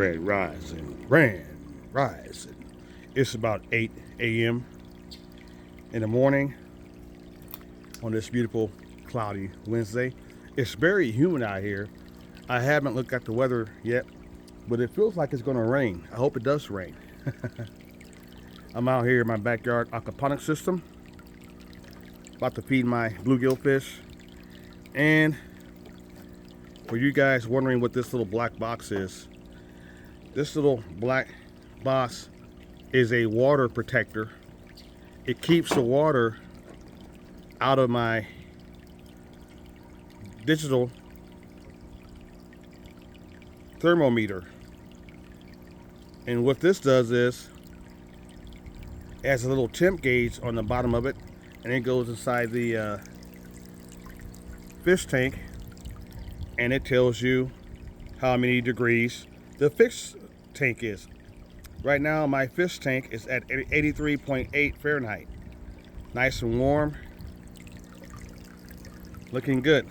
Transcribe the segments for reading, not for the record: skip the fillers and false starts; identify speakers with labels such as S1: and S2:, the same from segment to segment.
S1: red rising, grand rising. It's about 8 a.m. in the morning on this beautiful cloudy Wednesday. It's very humid out here. I haven't looked at the weather yet, but it feels like it's gonna rain. I hope it does rain. I'm out here in my backyard aquaponics system, about to feed my bluegill fish. And for you guys wondering what this little black box is, this little black box is a water protector. It keeps the water out of my digital thermometer. And what this does is, it has a little temp gauge on the bottom of it, and it goes inside the fish tank, and it tells you how many degrees the fish tank is. Right now my fish tank is at 83.8 Fahrenheit. Nice and warm, looking good.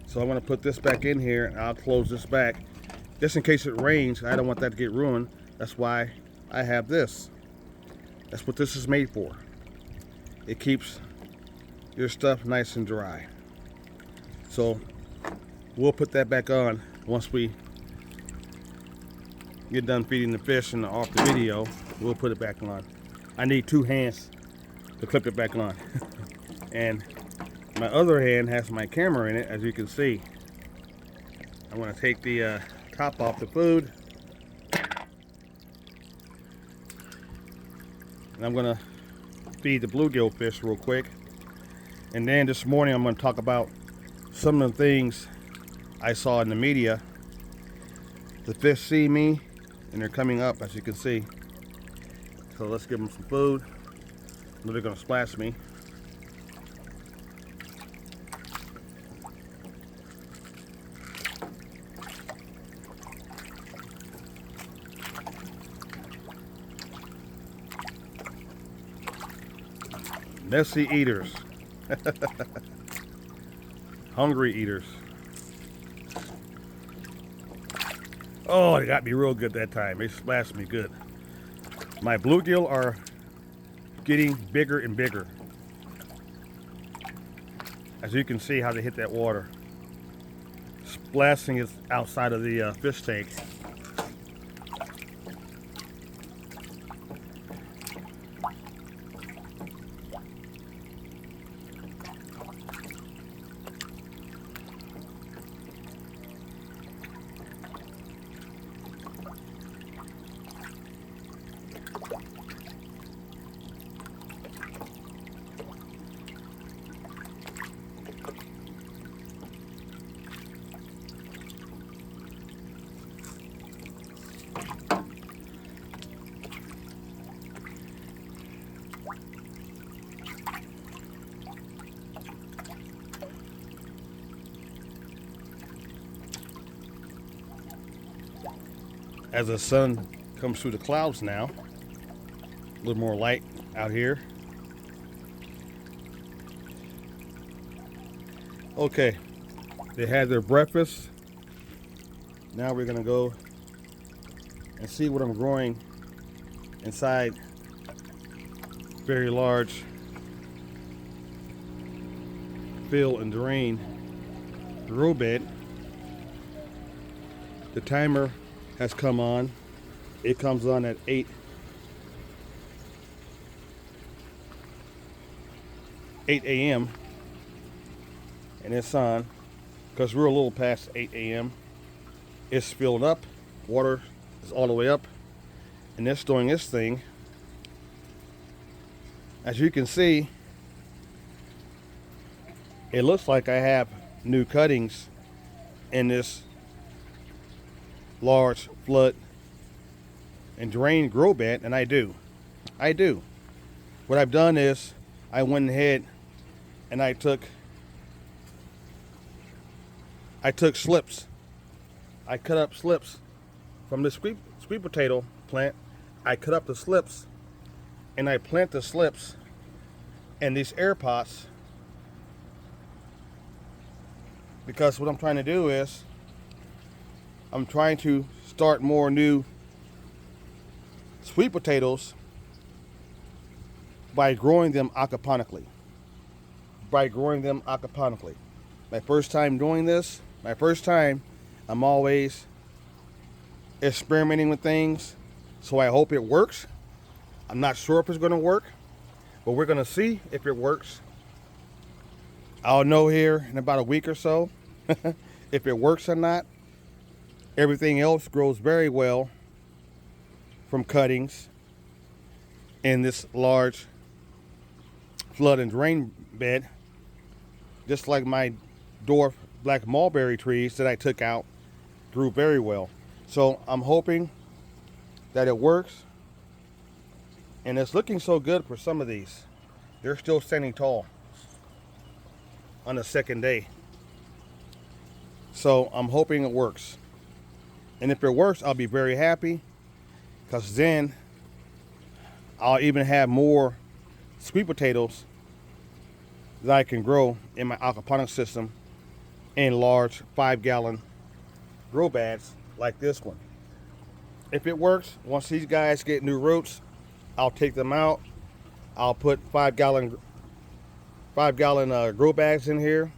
S1: So I'm going to put this back in here, and I'll close this back just in case it rains. I don't want that to get ruined. That's why I have this. That's what this is made for. It keeps your stuff nice and dry. So we'll put that back on once we get done feeding the fish and off the video. We'll put it back on. I need 2 hands to clip it back on. And my other hand has my camera in it, as you can see. I'm going to take the top off the food, and I'm going to feed the bluegill fish real quick. And then this morning I'm going to talk about some of the things I saw in the media. The fish see me and they're coming up, as you can see. So let's give them some food. They're going to splash me. Messy eaters. Hungry eaters. Oh, they got me real good that time. They splashed me good. My bluegill are getting bigger and bigger. As you can see how they hit that water. Splashing is outside of the fish tank. As the sun comes through the clouds now, a little more light out here. Okay, they had their breakfast. Now we're gonna go and see what I'm growing inside very large fill and drain grow bed. The timer has come on. It comes on at 8 a.m. and it's on because we're a little past 8 a.m. It's filled up. Water is all the way up, and it's doing its thing. As you can see, it looks like I have new cuttings in this large flood and drain grow bed, and I do. What I've done is I went ahead and I took slips. I cut up slips from the sweet potato plant. I cut up the slips and I plant the slips in these air pots, because what I'm trying to do is I'm trying to start more new sweet potatoes by growing them aquaponically. My first time doing this, I'm always experimenting with things, so I hope it works. I'm not sure if it's going to work, but we're going to see if it works. I'll know here in about a week or so if it works or not. Everything else grows very well from cuttings in this large flood and drain bed, just like my dwarf black mulberry trees that I took out grew very well. So I'm hoping that it works, and it's looking so good for some of these. They're still standing tall on the second day. So I'm hoping it works. And if it works, I'll be very happy, because then I'll even have more sweet potatoes that I can grow in my aquaponics system in large 5-gallon grow bags like this one. If it works, once these guys get new roots, I'll take them out. I'll put 5-gallon grow bags in here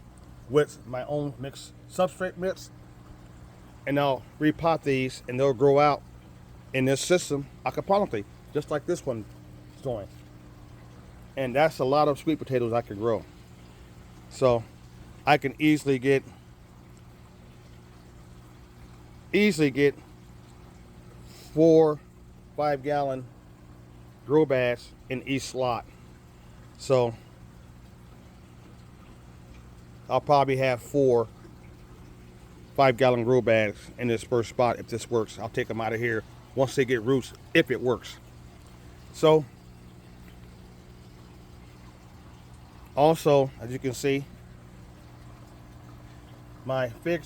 S1: with my own mixed substrate mix, and I'll repot these, and they'll grow out in this system aquaponically, just like this one is doing. And that's a lot of sweet potatoes I can grow. So I can easily get 4 5-gallon grow bags in each slot. So I'll probably have 4 5-gallon grow bags in this first spot. If this works, I'll take them out of here once they get roots, if it works. So also, as you can see, my fig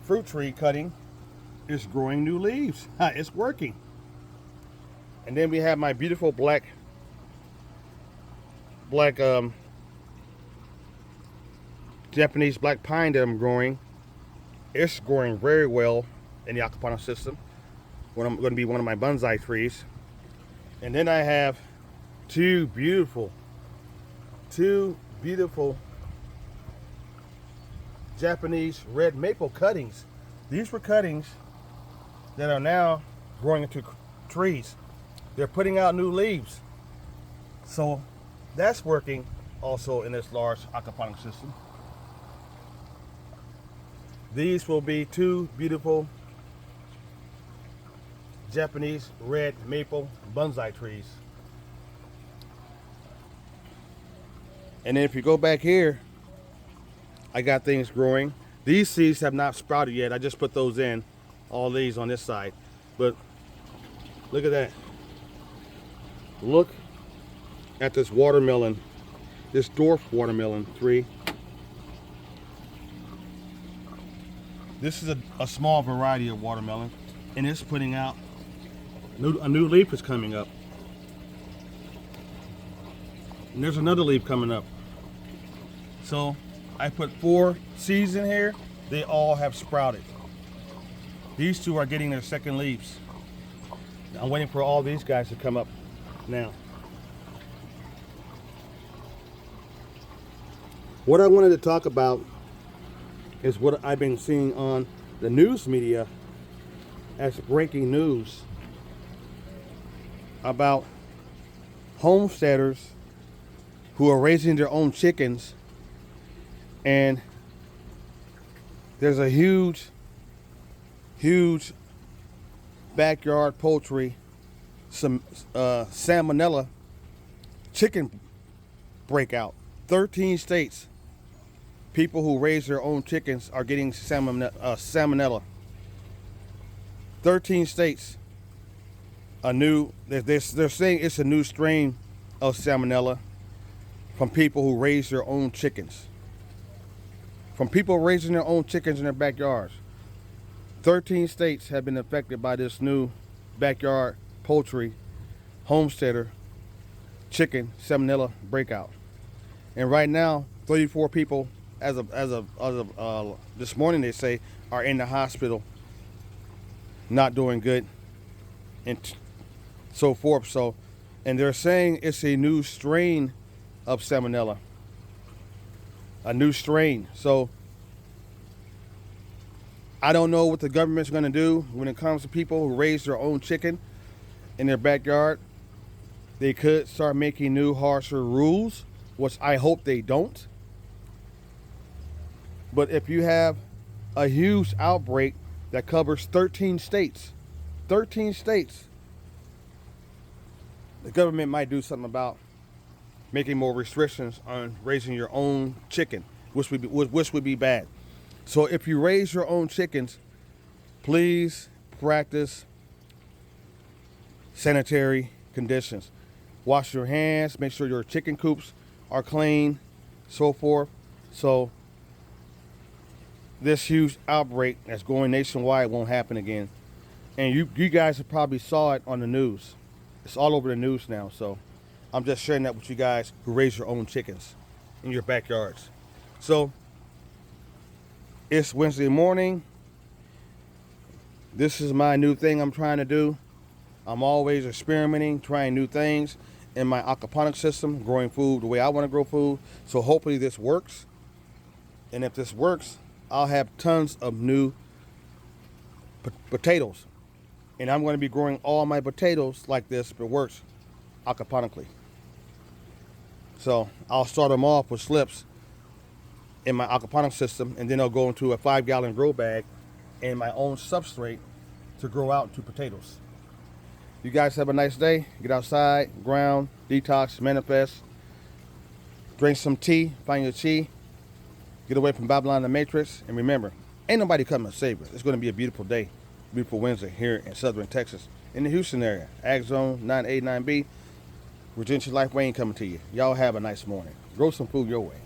S1: fruit tree cutting is growing new leaves. It's working. And then we have my beautiful black Japanese black pine that I'm growing. It's growing very well in the aquaponics system. When I'm going to be one of my bonsai trees. And then I have two beautiful Japanese red maple cuttings. These were cuttings that are now growing into trees. They're putting out new leaves. So that's working also in this large aquaponics system. These will be 2 beautiful Japanese red maple bonsai trees. And then if you go back here, I got things growing. These seeds have not sprouted yet. I just put those in, all these on this side. But look at that. Look at this watermelon, this dwarf watermelon tree. This is a small variety of watermelon, and it's putting out, a new leaf is coming up. And there's another leaf coming up. So I put 4 seeds in here. They all have sprouted. These 2 are getting their second leaves. I'm waiting for all these guys to come up now. What I wanted to talk about is what I've been seeing on the news media as breaking news about homesteaders who are raising their own chickens, and there's a huge backyard poultry, some salmonella chicken breakout. 13 states, people who raise their own chickens are getting salmonella. 13 states. They're saying it's a new strain of salmonella from people who raise their own chickens. From people raising their own chickens in their backyards. 13 states have been affected by this new backyard poultry homesteader chicken salmonella breakout. And right now, 34 people, as of this morning, they say are in the hospital, not doing good, and so forth. So, and they're saying it's a new strain of salmonella, a new strain. So I don't know what the government's going to do when it comes to people who raise their own chicken in their backyard. They could start making new harsher rules, which I hope they don't. But if you have a huge outbreak that covers 13 states, the government might do something about making more restrictions on raising your own chicken, which would be bad. So if you raise your own chickens, please practice sanitary conditions. Wash your hands, make sure your chicken coops are clean, so forth. So this huge outbreak that's going nationwide won't happen again. And you guys have probably saw it on the news. It's all over the news now. So I'm just sharing that with you guys who raise your own chickens in your backyards. So it's Wednesday morning. This is my new thing I'm trying to do. I'm always experimenting, trying new things in my aquaponics system, growing food the way I want to grow food. So hopefully this works. And if this works, I'll have tons of new potatoes. And I'm going to be growing all my potatoes like this if it works aquaponically. So I'll start them off with slips in my aquaponics system, and then I'll go into a 5-gallon grow bag and my own substrate to grow out into potatoes. You guys have a nice day. Get outside, ground, detox, manifest. Drink some tea, find your chi. Get away from Babylon and the Matrix. And remember, ain't nobody coming to save us. It's going to be a beautiful day, beautiful Wednesday here in southern Texas, in the Houston area. Ag Zone 989B. Regency Life Wayne coming to you. Y'all have a nice morning. Grow some food your way.